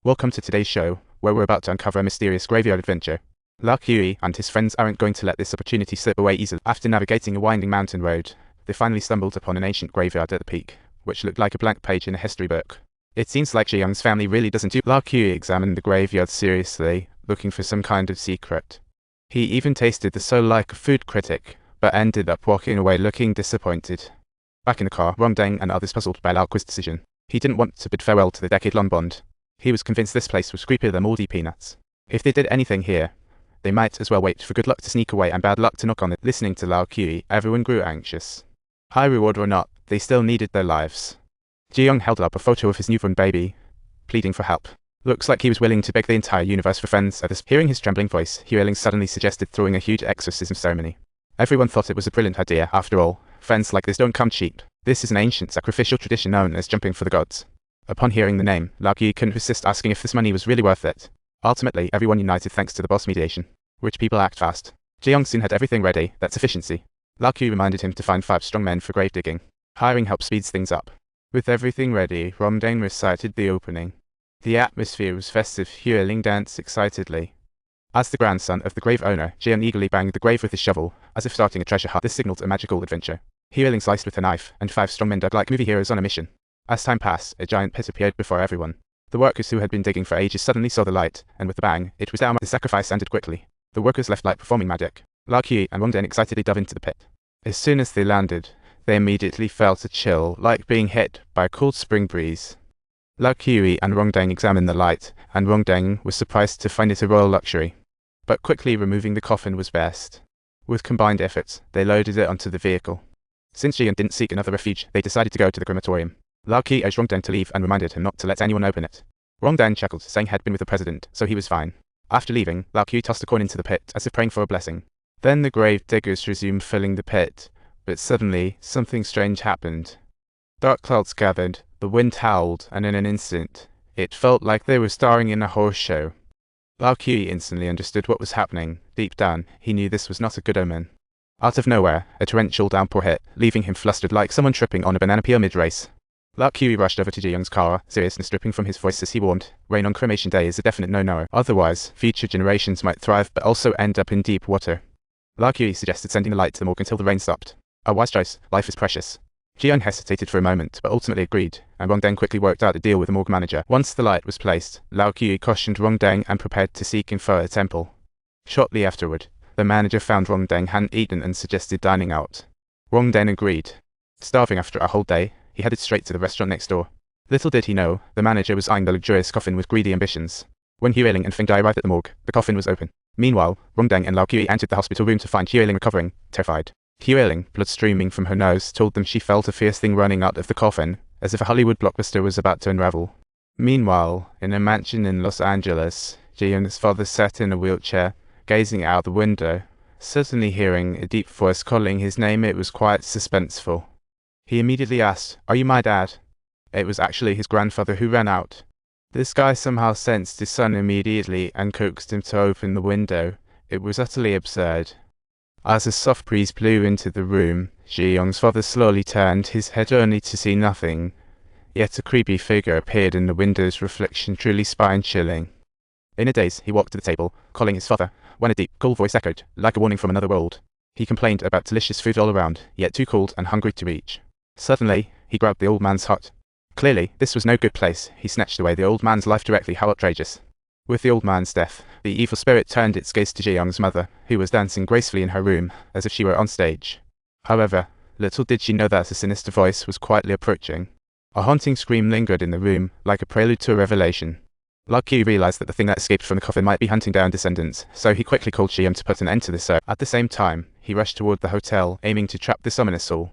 Welcome to today's show, where we're about to uncover a mysterious graveyard adventure. Lao Kui and his friends aren't going to let this opportunity slip away easily. After navigating a winding mountain road, they finally stumbled upon an ancient graveyard at the peak, which looked like a blank page in a history book. It seems like Ji Young's family really doesn't do. Lao Kui examined the graveyard seriously, looking for some kind of secret. He even tasted the soul like a food critic, but ended up walking away looking disappointed. Back in the car, Rongdeng and others puzzled by Lao Kui's decision. He didn't want to bid farewell to the decade-long bond. He was convinced this place was creepier than moldy peanuts. If they did anything here, they might as well wait for good luck to sneak away and bad luck to knock on it. Listening to Lao Kui, everyone grew anxious. High reward or not, they still needed their lives. Ji Young held up a photo of his newborn baby, pleading for help. Looks like he was willing to beg the entire universe for friends at this. Hearing his trembling voice, Huiling suddenly suggested throwing a huge exorcism ceremony. Everyone thought it was a brilliant idea. After all, friends like this don't come cheap. This is an ancient sacrificial tradition known as jumping for the gods. Upon hearing the name, Lao Kui couldn't resist asking if this money was really worth it. Ultimately, everyone united thanks to the boss mediation. Rich people act fast. Ji Young soon had everything ready. That's efficiency. Lao Kui reminded him to find 5 strong men for grave digging. Hiring help speeds things up. With everything ready, Rongdeng recited the opening. The atmosphere was festive. Huiling danced excitedly. As the grandson of the grave owner, Ji Young eagerly banged the grave with his shovel, as if starting a treasure hunt. This signaled a magical adventure. Huiling sliced with a knife, and 5 strong men dug like movie heroes on a mission. As time passed, a giant pit appeared before everyone. The workers who had been digging for ages suddenly saw the light, and with a bang, it was down. The sacrifice ended quickly. The workers left like performing magic. Lao Kui and Rongdeng excitedly dove into the pit. As soon as they landed, they immediately felt a chill, like being hit by a cold spring breeze. Lao Kui and Rongdeng examined the light, and Rongdeng was surprised to find it a royal luxury. But quickly removing the coffin was best. With combined efforts, they loaded it onto the vehicle. Since Ji Young didn't seek another refuge, they decided to go to the crematorium. Lao Kui urged Rongdeng to leave and reminded him not to let anyone open it. Rongdeng chuckled, saying he had been with the president, so he was fine. After leaving, Lao Kui tossed a coin into the pit, as if praying for a blessing. Then the grave diggers resumed filling the pit, but suddenly, something strange happened. Dark clouds gathered, the wind howled, and in an instant, it felt like they were starring in a horse show. Lao Kui instantly understood what was happening. Deep down, he knew this was not a good omen. Out of nowhere, a torrential downpour hit, leaving him flustered like someone tripping on a banana peel mid-race. Lao Kui rushed over to Ji Young's car, seriousness dripping from his voice as he warned, rain on cremation day is a definite no-no. Otherwise, future generations might thrive but also end up in deep water. Lao Kui suggested sending the light to the morgue until the rain stopped. A wise choice, life is precious. Ji Young hesitated for a moment, but ultimately agreed, and Rongdeng quickly worked out a deal with the morgue manager. Once the light was placed, Lao Kui cautioned Rongdeng and prepared to seek info at a temple. Shortly afterward, the manager found Rongdeng hadn't eaten and suggested dining out. Rongdeng agreed. Starving after a whole day, he headed straight to the restaurant next door. Little did he know, the manager was eyeing the luxurious coffin with greedy ambitions. When Huiling and Feng Jai arrived at the morgue, the coffin was open. Meanwhile, Rongdeng and Lao Kui entered the hospital room to find Huiling recovering, terrified. Huiling, blood streaming from her nose, told them she felt a fierce thing running out of the coffin, as if a Hollywood blockbuster was about to unravel. Meanwhile, in a mansion in Los Angeles, Ji Young's father sat in a wheelchair, gazing out the window. Suddenly hearing a deep voice calling his name, it was quite suspenseful. He immediately asked, "Are you my dad?" It was actually his grandfather who ran out. This guy somehow sensed his son immediately and coaxed him to open the window. It was utterly absurd. As a soft breeze blew into the room, Ji Young's father slowly turned his head only to see nothing. Yet a creepy figure appeared in the window's reflection, truly spine-chilling. In a daze, he walked to the table, calling his father, when a deep, cool voice echoed, like a warning from another world. He complained about delicious food all around, yet too cold and hungry to reach. Suddenly, he grabbed the old man's heart. Clearly, this was no good place. He snatched away the old man's life directly. How outrageous. With the old man's death, the evil spirit turned its gaze to Ji Young's mother, who was dancing gracefully in her room, as if she were on stage. However, little did she know that a sinister voice was quietly approaching. A haunting scream lingered in the room, like a prelude to a revelation. Lao Kui realized that the thing that escaped from the coffin might be hunting down descendants, so he quickly called Ji Young to put an end to this. At the same time, he rushed toward the hotel, aiming to trap this ominous soul.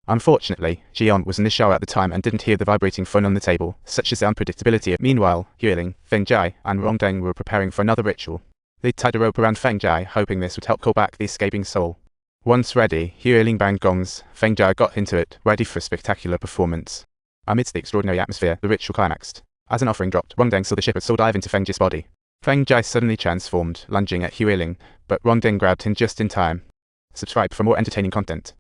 Unfortunately, Ji Young was in the shower at the time and didn't hear the vibrating phone on the table, such as the unpredictability. Meanwhile, Huiling, Feng Jai, and Rongdeng were preparing for another ritual. They tied a rope around Feng Jai, hoping this would help call back the escaping soul. Once ready, Huiling banged gongs. Feng Jai got into it, ready for a spectacular performance. Amidst the extraordinary atmosphere, the ritual climaxed. As an offering dropped, Rongdeng saw the shepherd's soul dive into Feng Jai's body. Feng Jai suddenly transformed, lunging at Huiling, but Rongdeng grabbed him just in time. Subscribe for more entertaining content.